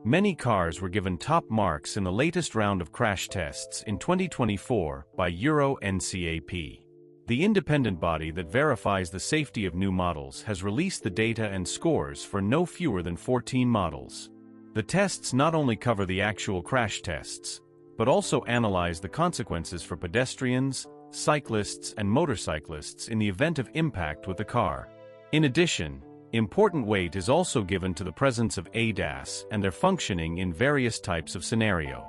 Many cars were given top marks in the latest round of crash tests in 2024 by Euro NCAP. The independent body that verifies the safety of new models has released the data and scores for no fewer than 14 models. The tests not only cover the actual crash tests, but also analyze the consequences for pedestrians, cyclists, and motorcyclists in the event of impact with the car. In addition, important weight is also given to the presence of ADAS and their functioning in various types of scenario.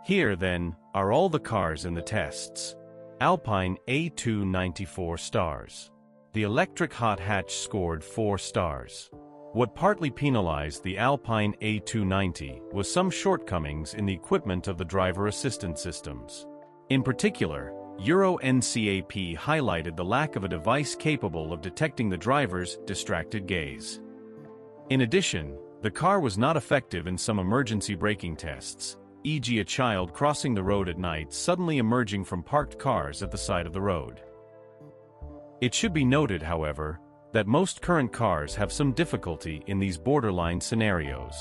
Here, then, are all the cars in the tests. Alpine A290 4 stars. The electric hot hatch scored 4 stars. What partly penalized the Alpine A290 was some shortcomings in the equipment of the driver assistance systems. In particular, Euro NCAP highlighted the lack of a device capable of detecting the driver's distracted gaze. In addition, the car was not effective in some emergency braking tests, e.g. a child crossing the road at night suddenly emerging from parked cars at the side of the road. It should be noted, however, that most current cars have some difficulty in these borderline scenarios.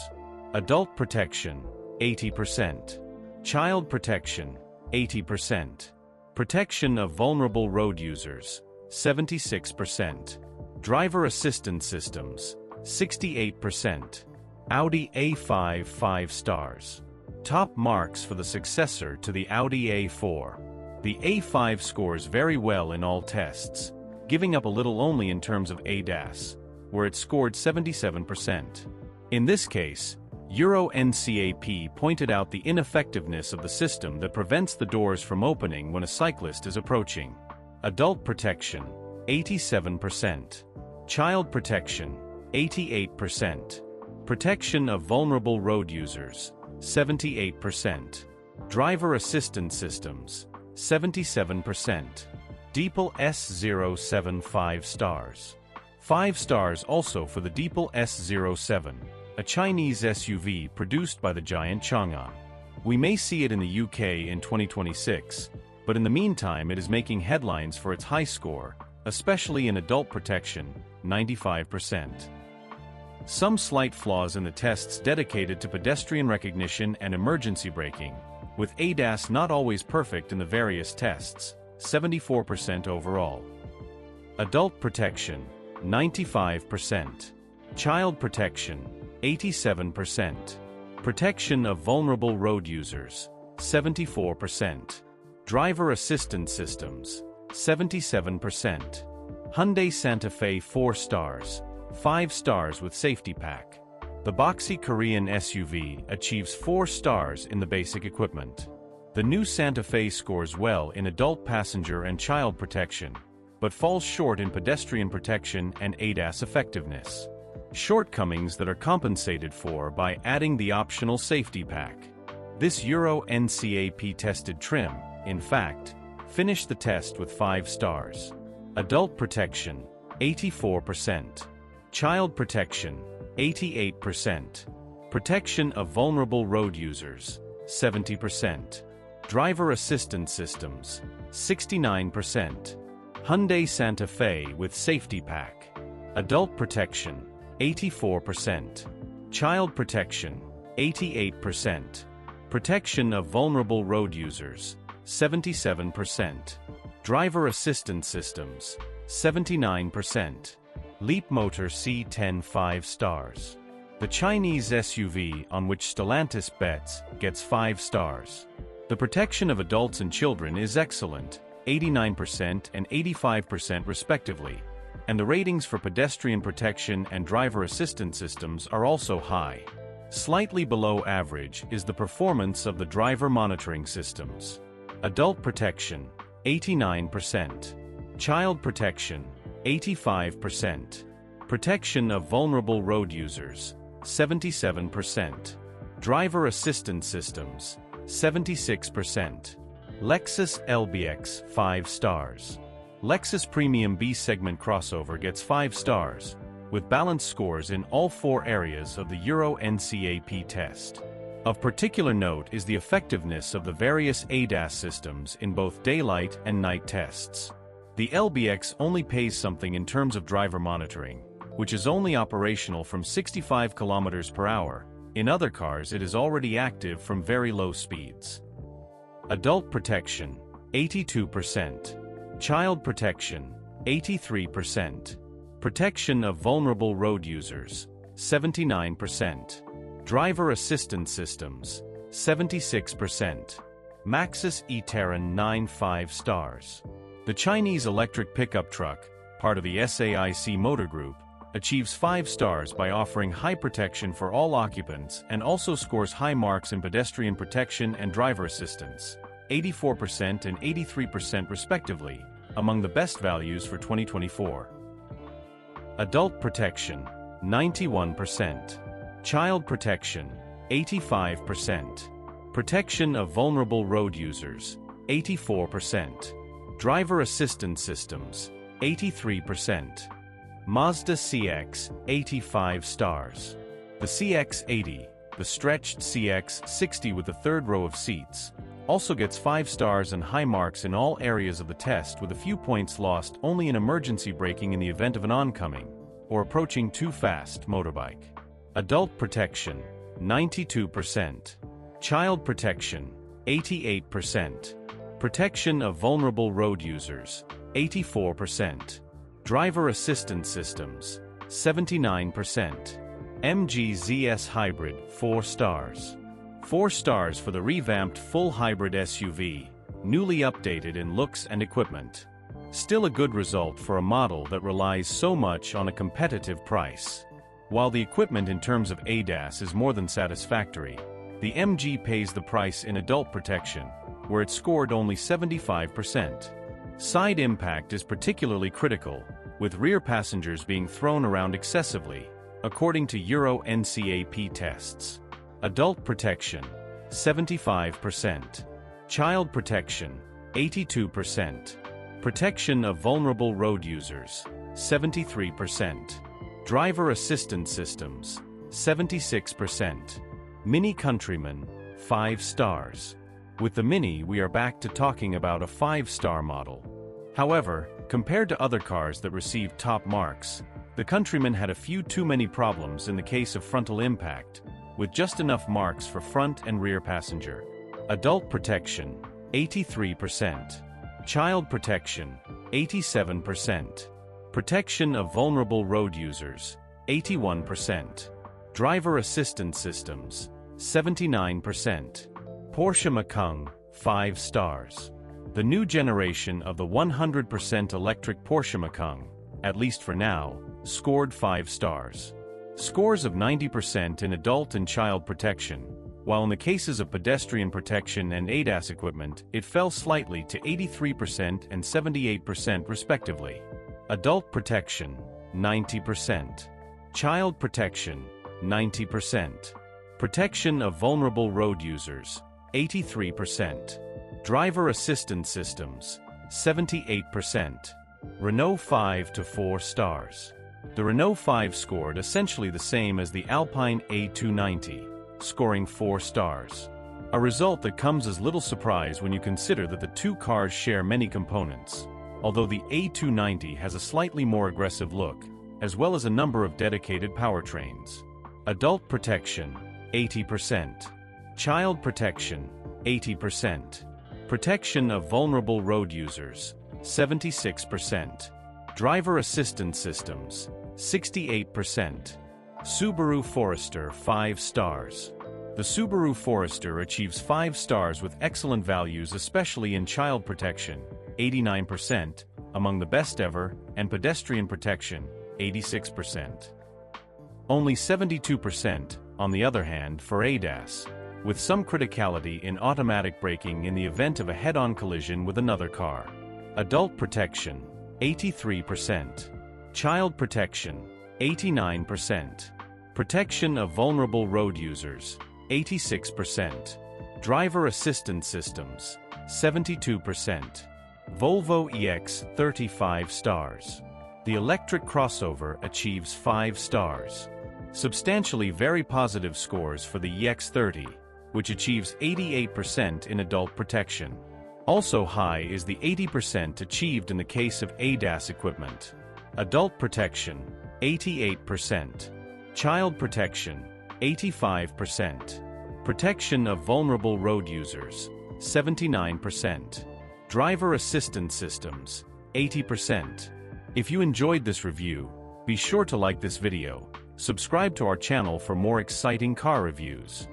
Adult protection, 80%. Child protection, 80%. Protection of vulnerable road users, 76%. Driver assistance systems, 68%. Audi A5 5 stars. Top marks for the successor to the Audi A4. The A5 scores very well in all tests, giving up a little only in terms of ADAS, where it scored 77%. In this case, Euro NCAP pointed out the ineffectiveness of the system that prevents the doors from opening when a cyclist is approaching. Adult protection, 87%. Child protection, 88%. Protection of vulnerable road users, 78%. Driver assistance systems, 77%. Deepal S07 5 stars. 5 stars also for the Deepal S07, a Chinese SUV produced by the giant Chang'an. We may see it in the UK in 2026, but in the meantime it is making headlines for its high score, especially in adult protection, 95%. Some slight flaws in the tests dedicated to pedestrian recognition and emergency braking, with ADAS not always perfect in the various tests, 74% overall. Adult protection, 95%. Child protection, 87%. Protection of vulnerable road users, 74%. Driver assistance systems, 77%. Hyundai Santa Fe 4 stars, 5 stars with safety pack. The boxy Korean SUV achieves 4 stars in the basic equipment. The new Santa Fe scores well in adult passenger and child protection, but falls short in pedestrian protection and ADAS effectiveness. Shortcomings that are compensated for by adding the optional safety pack. This Euro NCAP tested trim, in fact, finished the test with 5 stars. Adult protection, 84%. Child protection, 88%. Protection of vulnerable road users, 70%. Driver assistance systems, 69%. Hyundai Santa Fe with safety pack. Adult protection, 84%. Child protection, 88%. Protection of vulnerable road users, 77%. Driver assistance systems, 79%. Leapmotor C10 5 stars. The Chinese SUV on which Stellantis bets gets 5 stars. The protection of adults and children is excellent, 89% and 85% respectively, and the ratings for pedestrian protection and driver assistance systems are also high. Slightly below average is the performance of the driver monitoring systems. Adult protection, 89%. Child protection, 85%. Protection of vulnerable road users, 77%. Driver assistance systems, 76%. Lexus LBX 5 stars. Lexus Premium B-segment crossover gets 5 stars, with balanced scores in all 4 areas of the Euro NCAP test. Of particular note is the effectiveness of the various ADAS systems in both daylight and night tests. The LBX only pays something in terms of driver monitoring, which is only operational from 65 km/h, In other cars it is already active from very low speeds. Adult protection, 82%. Child protection, 83%. Protection of vulnerable road users, 79%. Driver assistance systems, 76%. Maxus E-Terran 9 5 stars. The Chinese electric pickup truck, part of the SAIC motor group, achieves 5 stars by offering high protection for all occupants and also scores high marks in pedestrian protection and driver assistance, 84% and 83% respectively, among the best values for 2024. Adult protection, 91%. Child protection, 85%. Protection of vulnerable road users, 84%. Driver assistance systems, 83%. Mazda CX-80 5 stars. The CX-80, the stretched CX-60 with the third row of seats, also gets 5 stars and high marks in all areas of the test, with a few points lost only in emergency braking in the event of an oncoming or approaching too fast motorbike. Adult protection, 92%. Child protection, 88%. Protection of vulnerable road users, 84%. Driver assistance systems, 79%. MG ZS Hybrid, 4 stars. 4 stars for the revamped full hybrid SUV, newly updated in looks and equipment. Still a good result for a model that relies so much on a competitive price. While the equipment in terms of ADAS is more than satisfactory, the MG pays the price in adult protection, where it scored only 75%. Side impact is particularly critical, with rear passengers being thrown around excessively, according to Euro NCAP tests. Adult protection, 75%. Child protection, 82%. Protection of vulnerable road users, 73%. Driver assistance systems, 76%. Mini Countryman, 5 stars. With the Mini, we are back to talking about a 5-star model. However, compared to other cars that received top marks, the Countryman had a few too many problems in the case of frontal impact, with just enough marks for front and rear passenger. Adult protection, 83%. Child protection, 87%. Protection of vulnerable road users, 81%. Driver assistance systems, 79%. Porsche Macan, 5 stars. The new generation of the 100% electric Porsche Macan, at least for now, scored 5 stars. Scores of 90% in adult and child protection, while in the cases of pedestrian protection and ADAS equipment, it fell slightly to 83% and 78% respectively. Adult protection, 90%. Child protection, 90%. Protection of vulnerable road users, 83%. Driver assistance systems, 78%. Renault 5 to 4 stars. The Renault 5 scored essentially the same as the Alpine A290, scoring 4 stars. A result that comes as little surprise when you consider that the two cars share many components, although the A290 has a slightly more aggressive look, as well as a number of dedicated powertrains. Adult protection, 80%. Child protection, 80%. Protection of vulnerable road users, 76%. Driver assistance systems, 68%. Subaru Forester 5 stars. The Subaru Forester achieves 5 stars with excellent values, especially in child protection, 89%, among the best ever, and pedestrian protection, 86%. Only 72%, on the other hand, for ADAS, with some criticality in automatic braking in the event of a head-on collision with another car. Adult protection, 83%. Child protection, 89%. Protection of vulnerable road users, 86%. Driver assistance systems, 72%. Volvo EX30 5 stars. The electric crossover achieves 5 stars. Substantially very positive scores for the EX30, which achieves 88% in adult protection. Also high is the 80% achieved in the case of ADAS equipment. Adult protection, 88%. Child protection, 85%. Protection of vulnerable road users, 79%. Driver assistance systems, 80%. If you enjoyed this review, be sure to like this video, subscribe to our channel for more exciting car reviews.